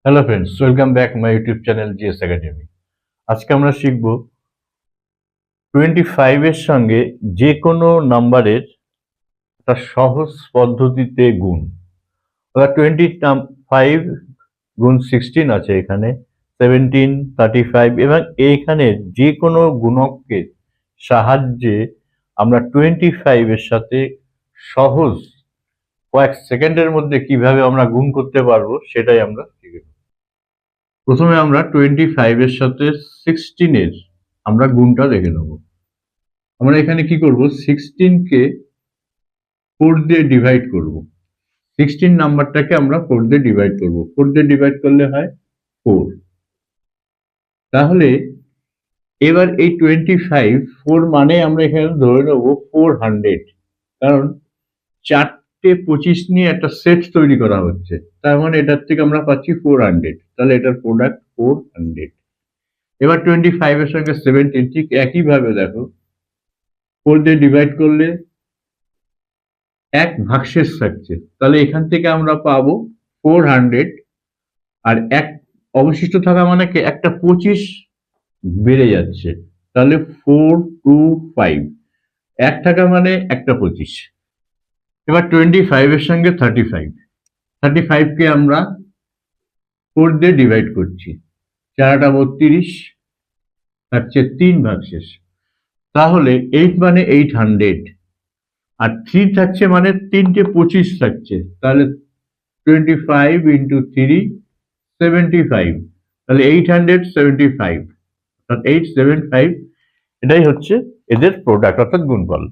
Hello friends, welcome back my YouTube channel GS academy. আজকে আমরা শিখব 25 এর সঙ্গে যে কোনো নাম্বারের একটা সহজ পদ্ধতিতে গুণ। অর্থাৎ 25 গুণ 16 আছে এখানে, 17, 35 এবং এইখানে যে কোনো গুণকের সাহায্যে আমরা 25 এর সাথে সহজ কয়েক সেকেন্ডের মধ্যে কিভাবে আমরা গুণ করতে পারবো সেটাই আমরা শিখব। প্রথমে আমরা 25 এর সাথে 16 এর আমরা গুণটা দেখে নেব। আমরা এখানে কি করব, 16 কে 4 দিয়ে ডিভাইড করব। 16 নাম্বারটাকে আমরা 4 দিয়ে ডিভাইড করব। 4 দিয়ে ডিভাইড করলে হয় 4। তাহলে এবার এই 25 4 মানে আমরা এখানে ধরে নেব 400, কারণ 4টে 25 নিয়ে একটা সেট তৈরি করা হচ্ছে, তার মানে এটার থেকে আমরা পাচ্ছি 400, তাহলে এটার প্রোডাক্ট 400। এবার 25 এর সঙ্গে 17 ঠিক একইভাবে দেখো, 4 দিয়ে ডিভাইড করলে এক ভাগশেষ থাকছে, তাহলে এখান থেকে আমরা পাবো 400, আর এক অবশিষ্ট থাকা মানে কি একটা 25 বেড়ে যাচ্ছে, তাহলে 425 এক থাকা মানে একটা 25। এবার 25 এর সঙ্গে 35 কে আমরা 4 দিয়ে ডিভাইড করছি, 4 32 থাকছে 3 ভাগশেষ, তাহলে 8 মানে 800, আর 3 থাকছে মানে 3টে 25 থাকছে, তাহলে 25 ইন্টু 3 75, তাহলে 875, অর্থাৎ 875 এটাই হচ্ছে এদের প্রোডাক্ট অর্থাৎ গুণফল।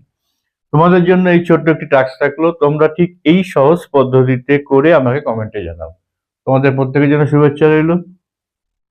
তোমাদের জন্য এই ছোট্ট একটি টাস্ক থাকলো, তোমরা ঠিক এই সহজ পদ্ধতিতে করে আমাকে কমেন্টে জানাও। তোমাদের প্রত্যেকের জন্য শুভেচ্ছা রইল।